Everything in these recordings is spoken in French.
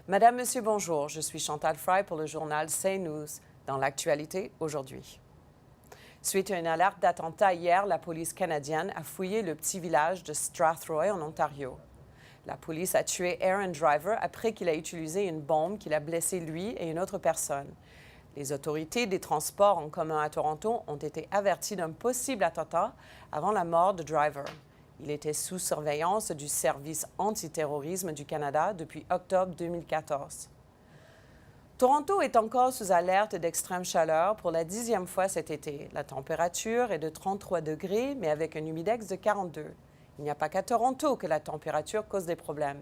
Madame, Monsieur, bonjour. Je suis Chantal Fry pour le journal CNews. Dans l'actualité aujourd'hui. Suite à une alerte d'attentat hier, la police canadienne a fouillé le petit village de Strathroy en Ontario. La police a tué Aaron Driver après qu'il a utilisé une bombe qui l'a blessé lui et une autre personne. Les autorités des transports en commun à Toronto ont été averties d'un possible attentat avant la mort de Driver. Il était sous surveillance du Service antiterrorisme du Canada depuis octobre 2014. Toronto est encore sous alerte d'extrême chaleur pour la 10e fois cet été. La température est de 33 degrés, mais avec un humidex de 42. Il n'y a pas qu'à Toronto que la température cause des problèmes.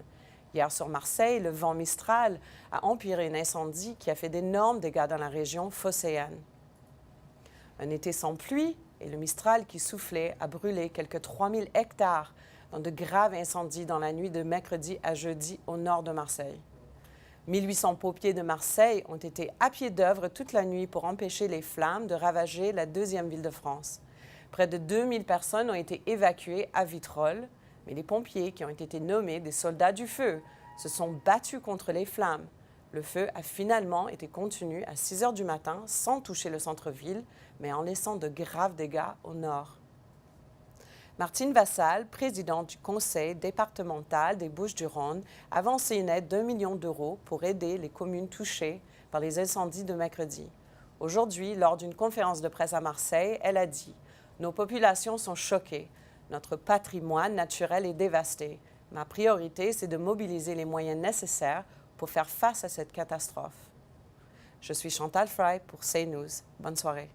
Hier sur Marseille, le vent Mistral a empiré un incendie qui a fait d'énormes dégâts dans la région phocéenne. Un été sans pluie et le Mistral qui soufflait a brûlé quelques 3000 hectares dans de graves incendies dans la nuit de mercredi à jeudi au nord de Marseille. 1800 pompiers de Marseille ont été à pied d'œuvre toute la nuit pour empêcher les flammes de ravager la deuxième ville de France. Près de 2000 personnes ont été évacuées à Vitrolles, mais les pompiers, qui ont été nommés des soldats du feu, se sont battus contre les flammes. Le feu a finalement été contenu à 6 heures du matin sans toucher le centre-ville, mais en laissant de graves dégâts au nord. Martine Vassal, présidente du conseil départemental des Bouches-du-Rhône, a avancé une aide d'1 million d'euros pour aider les communes touchées par les incendies de mercredi. Aujourd'hui, lors d'une conférence de presse à Marseille, elle a dit « Nos populations sont choquées. Notre patrimoine naturel est dévasté. Ma priorité, c'est de mobiliser les moyens nécessaires pour faire face à cette catastrophe. » Je suis Chantal Fry pour CNews. Bonne soirée.